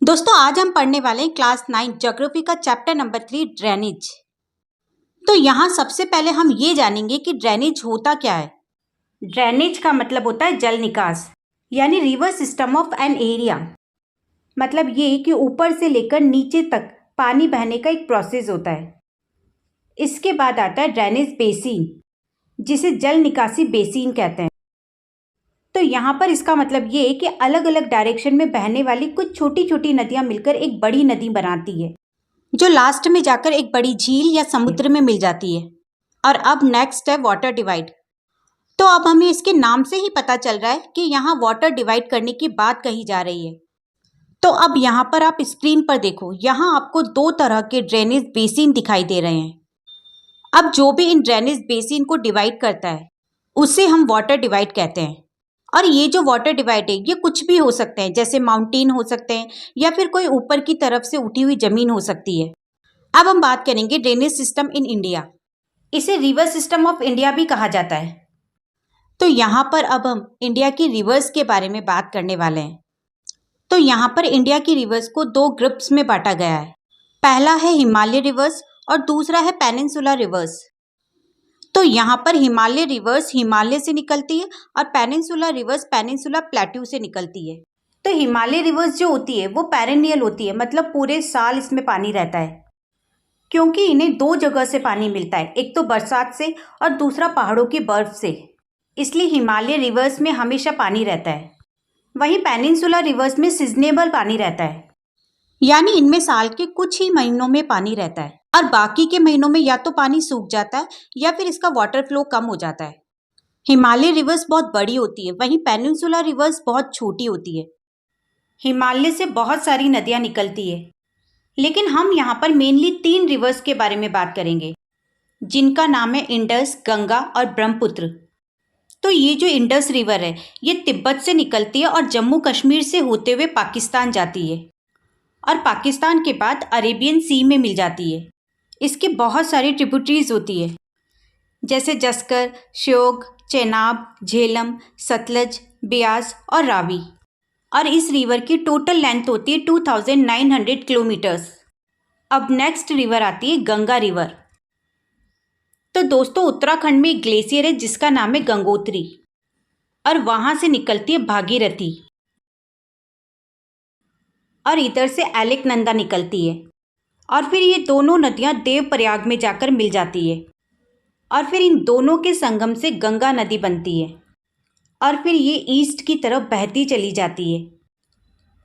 दोस्तों आज हम पढ़ने वाले हैं क्लास 9 ज्योग्राफी का चैप्टर नंबर 3 ड्रेनेज। तो यहाँ सबसे पहले हम ये जानेंगे कि ड्रेनेज होता क्या है। ड्रेनेज का मतलब होता है जल निकास, यानी river system of an area. मतलब ये कि ऊपर से लेकर नीचे तक पानी बहने का एक प्रोसेस होता है। इसके बाद आता है ड्रेनेज बेसिन, जिसे जल निकासी बेसिन कहते हैं। तो यहाँ पर इसका मतलब ये है कि अलग अलग डायरेक्शन में बहने वाली कुछ छोटी छोटी नदियाँ मिलकर एक बड़ी नदी बनाती है, जो लास्ट में जाकर एक बड़ी झील या समुद्र में मिल जाती है। और अब नेक्स्ट है वाटर डिवाइड। तो अब हमें इसके नाम से ही पता चल रहा है कि यहाँ वाटर डिवाइड करने की बात कही जा रही है। तो अब यहाँ पर आप स्क्रीन पर देखो, यहाँ आपको दो तरह के ड्रेनेज बेसिन दिखाई दे रहे हैं। अब जो भी इन ड्रेनेज बेसिन को डिवाइड करता है उसे हम वाटर डिवाइड कहते हैं। और ये जो वाटर डिवाइड है ये कुछ भी हो सकते हैं, जैसे माउंटेन हो सकते हैं या फिर कोई ऊपर की तरफ से उठी हुई जमीन हो सकती है। अब हम बात करेंगे ड्रेनेज सिस्टम इन इंडिया। इसे रिवर सिस्टम ऑफ इंडिया भी कहा जाता है। तो यहाँ पर अब हम इंडिया की रिवर्स के बारे में बात करने वाले हैं। तो यहाँ पर इंडिया की रिवर्स को दो ग्रुप्स में बांटा गया है। पहला है हिमालय रिवर्स और दूसरा है पेनिनसुला रिवर्स। तो यहाँ पर हिमालय रिवर्स हिमालय से निकलती है और पेनिनसुला रिवर्स पेनिनसुला प्लेट्यू से निकलती है। तो हिमालय रिवर्स जो होती है वो पेरेनियल होती है, मतलब पूरे साल इसमें पानी रहता है, क्योंकि इन्हें दो जगह से पानी मिलता है, एक तो बरसात से और दूसरा पहाड़ों की बर्फ से। इसलिए हिमालय रिवर्स में हमेशा पानी रहता है। वहीं पेनिनसुला रिवर्स में सीजनेबल पानी रहता है, यानी इनमें साल के कुछ ही महीनों में पानी रहता है और बाकी के महीनों में या तो पानी सूख जाता है या फिर इसका वाटर फ्लो कम हो जाता है। हिमालय रिवर्स बहुत बड़ी होती है, वहीं पेनिनसुला रिवर्स बहुत छोटी होती है। हिमालय से बहुत सारी नदियां निकलती है, लेकिन हम यहाँ पर मेनली 3 रिवर्स के बारे में बात करेंगे, जिनका नाम है इंडस, गंगा और ब्रह्मपुत्र। तो ये जो इंडस रिवर है ये तिब्बत से निकलती है और जम्मू कश्मीर से होते हुए पाकिस्तान जाती है और पाकिस्तान के बाद अरेबियन सी में मिल जाती है। इसकी बहुत सारी ट्रिब्यूटरीज होती है, जैसे जस्कर, श्योक, चेनाब, झेलम, सतलज, ब्यास और रावी। और इस रिवर की टोटल लेंथ होती है 2900 किलोमीटर्स। अब नेक्स्ट रिवर आती है गंगा रिवर। तो दोस्तों उत्तराखंड में एक ग्लेशियर है जिसका नाम है गंगोत्री, और वहाँ से निकलती है भागीरथी, और इधर से अलकनंदा निकलती है। और फिर ये दोनों नदियाँ देवप्रयाग में जाकर मिल जाती है, और फिर इन दोनों के संगम से गंगा नदी बनती है, और फिर ये ईस्ट की तरफ बहती चली जाती है।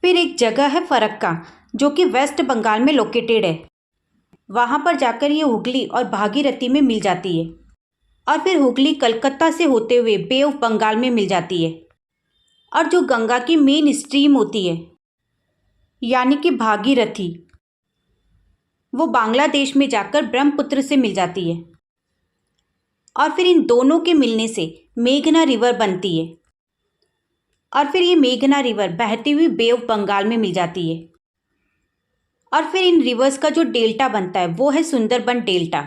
फिर एक जगह है फरक्का, जो कि वेस्ट बंगाल में लोकेटेड है। वहाँ पर जाकर ये हुगली और भागीरथी में मिल जाती है, और फिर हुगली कलकत्ता से होते हुए बे ऑफ बंगाल में मिल जाती है। और जो गंगा की मेन स्ट्रीम होती है, यानी कि भागीरथी, वो बांग्लादेश में जाकर ब्रह्मपुत्र से मिल जाती है, और फिर इन दोनों के मिलने से मेघना रिवर बनती है, और फिर ये मेघना रिवर बहती हुई बे ऑफ बंगाल में मिल जाती है। और फिर इन रिवर्स का जो डेल्टा बनता है वो है सुंदरबन डेल्टा।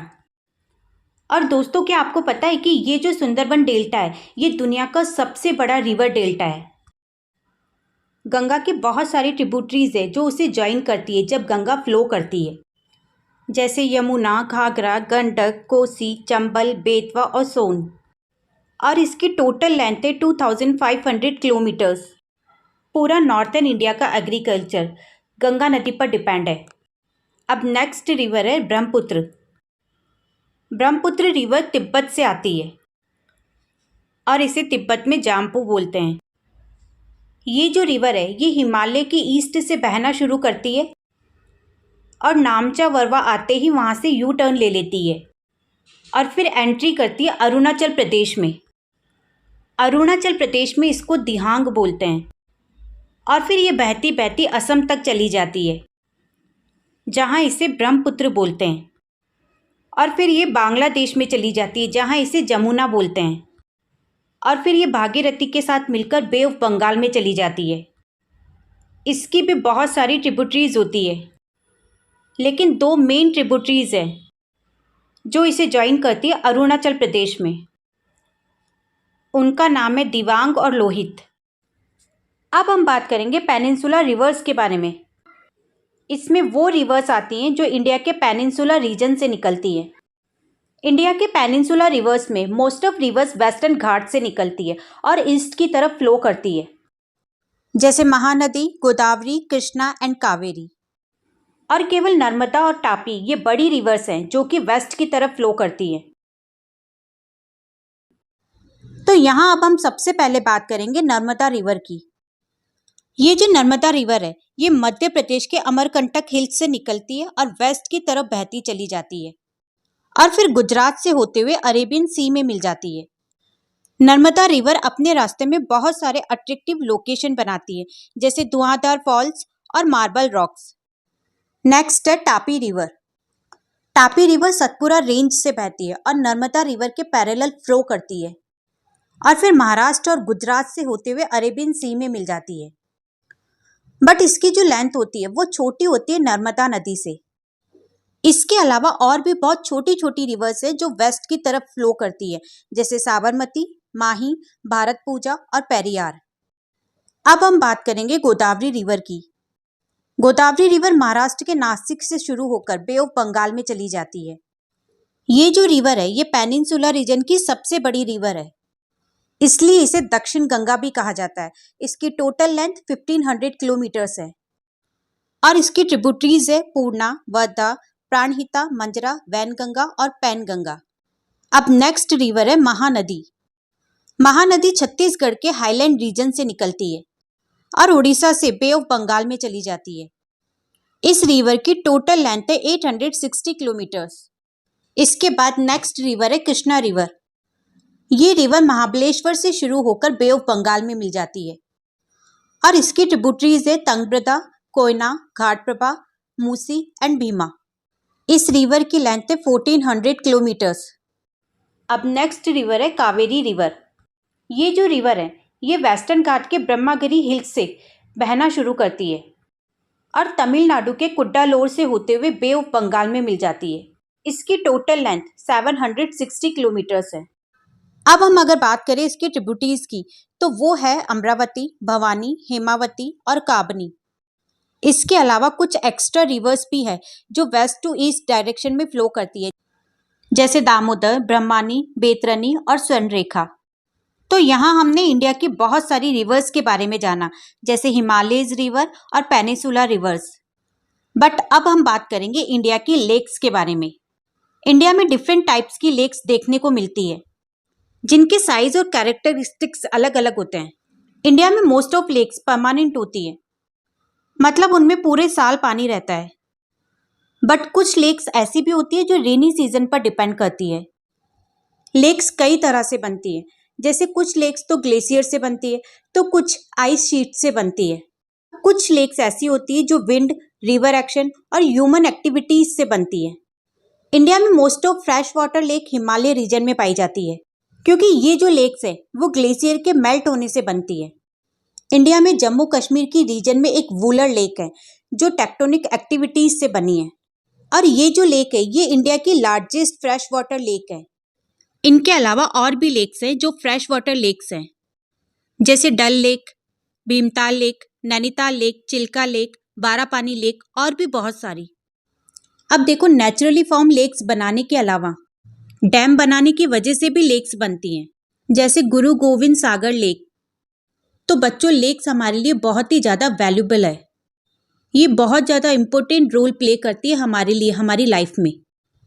और दोस्तों क्या आपको पता है कि ये जो सुंदरबन डेल्टा है ये दुनिया का सबसे बड़ा रिवर डेल्टा है। गंगा की बहुत सारी ट्रिब्यूटरीज है जो उसे ज्वाइन करती है जब गंगा फ्लो करती है, जैसे यमुना, घाघरा, गंडक, कोसी, चंबल, बेतवा और सोन। और इसकी टोटल लेंथ है 2500 किलोमीटर्स। पूरा नॉर्थन इंडिया का एग्रीकल्चर गंगा नदी पर डिपेंड है। अब नेक्स्ट रिवर है ब्रह्मपुत्र। ब्रह्मपुत्र रिवर तिब्बत से आती है और इसे तिब्बत में जाम्पू बोलते हैं। ये जो रिवर है ये हिमालय की ईस्ट से बहना शुरू करती है और नामचा वरवा आते ही वहाँ से यू टर्न ले लेती है और फिर एंट्री करती है अरुणाचल प्रदेश में। अरुणाचल प्रदेश में इसको दिहांग बोलते हैं, और फिर ये बहती बहती असम तक चली जाती है, जहाँ इसे ब्रह्मपुत्र बोलते हैं। और फिर ये बांग्लादेश में चली जाती है, जहाँ इसे जमुना बोलते हैं। और फिर ये भागीरथी के साथ मिलकर बे ऑफ बंगाल में चली जाती है। इसकी भी बहुत सारी ट्रिब्यूटरीज होती है, लेकिन 2 मेन ट्रिब्यूटरीज हैं जो इसे ज्वाइन करती है अरुणाचल प्रदेश में। उनका नाम है दिबांग और लोहित। अब हम बात करेंगे पेनिनसुला रिवर्स के बारे में। इसमें वो रिवर्स आती हैं जो इंडिया के पेनिनसुला रीजन से निकलती है। इंडिया के पेनिनसुला रिवर्स में मोस्ट ऑफ रिवर्स वेस्टर्न घाट से निकलती है और ईस्ट की तरफ फ्लो करती है, जैसे महानदी, गोदावरी, कृष्णा एंड कावेरी। और केवल नर्मदा और तापी ये बड़ी रिवर्स हैं जो कि वेस्ट की तरफ फ्लो करती है। तो यहाँ अब हम सबसे पहले बात करेंगे नर्मदा रिवर की। ये जो नर्मदा रिवर है ये मध्य प्रदेश के अमरकंटक हिल्स से निकलती है और वेस्ट की तरफ बहती चली जाती है और फिर गुजरात से होते हुए अरेबियन सी में मिल जाती है। नर्मदा रिवर अपने रास्ते में बहुत सारे अट्रैक्टिव लोकेशन बनाती है, जैसे धुआंधार फॉल्स और मार्बल रॉक्स। नेक्स्ट है Tapi river. Tapi river Satpura range से बहती है और नर्मदा रिवर के पैरेलल फ्लो करती है और फिर महाराष्ट्र और गुजरात से होते हुए अरेबियन सी में मिल जाती है। बट इसकी जो लेंथ होती है वो छोटी होती है नर्मदा नदी से। इसके अलावा और भी बहुत छोटी छोटी रिवर्स है जो वेस्ट की तरफ फ्लो करती है, जैसे साबरमती, माही, भारत पूजा और पेरियार। अब हम बात करेंगे गोदावरी रिवर की। गोदावरी रिवर महाराष्ट्र के नासिक से शुरू होकर बे ऑफ बंगाल में चली जाती है। ये जो रिवर है ये पेनिनसुला रीजन की सबसे बड़ी रिवर है, इसलिए इसे दक्षिण गंगा भी कहा जाता है। इसकी टोटल लेंथ 1500 किलोमीटर्स है और इसकी ट्रिब्यूटरीज है पूर्णा, वर्धा, प्राणहिता, मंजरा, वैनगंगा और पैनगंगा। अब नेक्स्ट रिवर है महानदी। महानदी छत्तीसगढ़ के हाईलैंड रीजन से निकलती है और उड़ीसा से बे ऑफ बंगाल में चली जाती है। इस रिवर की टोटल लेंथ है 860 किलोमीटर्स। इसके बाद नेक्स्ट रिवर है कृष्णा रिवर। ये रिवर महाबलेश्वर से शुरू होकर बे ऑफ बंगाल में मिल जाती है और इसकी ट्रिब्यूटरीज है तंगभद्रा, कोयना, घाटप्रभा, मूसी एंड भीमा। इस रिवर की लेंथ है 1400 किलोमीटर्स। अब नेक्स्ट रिवर है कावेरी रिवर। ये जो रिवर है ये वेस्टर्न घाट के ब्रह्मागिरी हिल्स से बहना शुरू करती है और तमिलनाडु के कुड्डालोर से होते हुए बे ऑफ बंगाल में मिल जाती है। इसकी टोटल लेंथ 760 किलोमीटर्स है। अब हम अगर बात करें इसकी ट्रिब्यूटरीज की तो वो है अमरावती, भवानी, हेमावती और काबनी। इसके अलावा कुछ एक्स्ट्रा रिवर्स भी है जो वेस्ट टू ईस्ट डायरेक्शन में फ्लो करती है, जैसे दामोदर, ब्रह्मानी, बेतरनी और स्वर्णरेखा। तो यहाँ हमने इंडिया की बहुत सारी रिवर्स के बारे में जाना, जैसे हिमालयज रिवर और पेनिनसुला रिवर्स। बट अब हम बात करेंगे इंडिया की लेक्स के बारे में। इंडिया में डिफरेंट टाइप्स की लेक्स देखने को मिलती है जिनके साइज और कैरेक्टरिस्टिक्स अलग अलग होते हैं। इंडिया में मोस्ट ऑफ लेक्स परमानेंट होती है, मतलब उनमें पूरे साल पानी रहता है। बट कुछ लेक्स ऐसी भी होती है जो रेनी सीजन पर डिपेंड करती है। लेक्स कई तरह से बनती है, जैसे कुछ लेक्स तो ग्लेशियर से बनती है तो कुछ आइस शीट से बनती है। कुछ लेक्स ऐसी होती है जो विंड, रिवर एक्शन और ह्यूमन एक्टिविटीज से बनती है। इंडिया में most of fresh water lake Himalaya region में पाई जाती है, क्योंकि ये जो लेक्स है वो ग्लेशियर के मेल्ट होने से बनती है। इंडिया में जम्मू कश्मीर की रीजन में एक वुलर लेक है जो टेक्टोनिक एक्टिविटीज से बनी है और ये जो लेक है ये इंडिया की लार्जेस्ट फ्रेश वाटर लेक है। इनके अलावा और भी लेक्स हैं जो फ्रेश वाटर लेक्स हैं, जैसे Dal lake, Bhimtal lake, Nainital lake, Chilka lake, Barapani lake और भी बहुत सारी। अब देखो, नेचुरली फॉर्म लेक्स बनाने के अलावा डैम बनाने की वजह से भी लेक्स बनती हैं, जैसे गुरु गोविंद सागर लेक। तो बच्चों, लेक्स हमारे लिए बहुत ही ज़्यादा वैल्यूबल है। ये बहुत ज़्यादा इम्पोर्टेंट रोल प्ले करती है हमारे लिए, हमारी लाइफ में,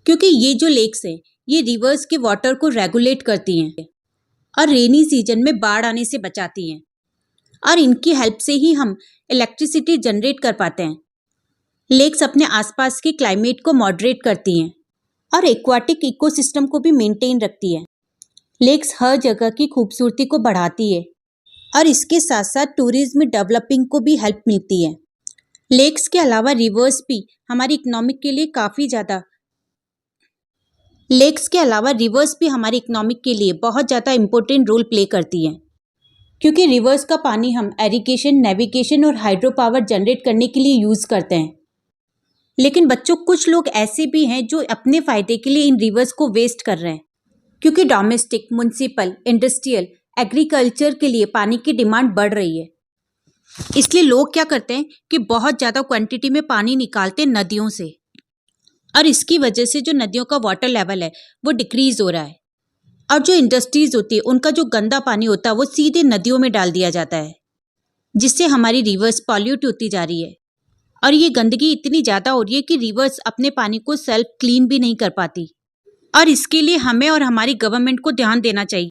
क्योंकि ये जो लेक्स हैं ये रिवर्स के वाटर को रेगुलेट करती हैं और रेनी सीजन में बाढ़ आने से बचाती हैं और इनकी हेल्प से ही हम इलेक्ट्रिसिटी जनरेट कर पाते हैं। लेक्स अपने आसपास के क्लाइमेट को मॉडरेट करती हैं और एक्वाटिक इकोसिस्टम को भी मेंटेन रखती है। लेक्स हर जगह की खूबसूरती को बढ़ाती है और इसके साथ साथ टूरिज्म डेवलपिंग को भी हेल्प मिलती है। लेक्स के अलावा रिवर्स भी हमारी इकोनॉमिक के लिए बहुत ज़्यादा इम्पोर्टेंट रोल प्ले करती हैं, क्योंकि रिवर्स का पानी हम इरिगेशन, नेविगेशन और हाइड्रो पावर जनरेट करने के लिए यूज़ करते हैं। लेकिन बच्चों, कुछ लोग ऐसे भी हैं जो अपने फ़ायदे के लिए इन रिवर्स को वेस्ट कर रहे हैं, क्योंकि डोमेस्टिक, म्युनिसिपल, इंडस्ट्रियल, एग्रीकल्चर के लिए पानी की डिमांड बढ़ रही है। इसलिए लोग क्या करते हैं कि बहुत ज़्यादा क्वांटिटी में पानी निकालते हैं नदियों से, और इसकी वजह से जो नदियों का वाटर लेवल है वो डिक्रीज हो रहा है। और जो इंडस्ट्रीज होती है उनका जो गंदा पानी होता है वो सीधे नदियों में डाल दिया जाता है, जिससे हमारी रिवर्स पॉल्यूट होती जा रही है। और ये गंदगी इतनी ज़्यादा हो रही है कि रिवर्स अपने पानी को सेल्फ क्लीन भी नहीं कर पाती। और इसके लिए हमें और हमारी गवर्नमेंट को ध्यान देना चाहिए।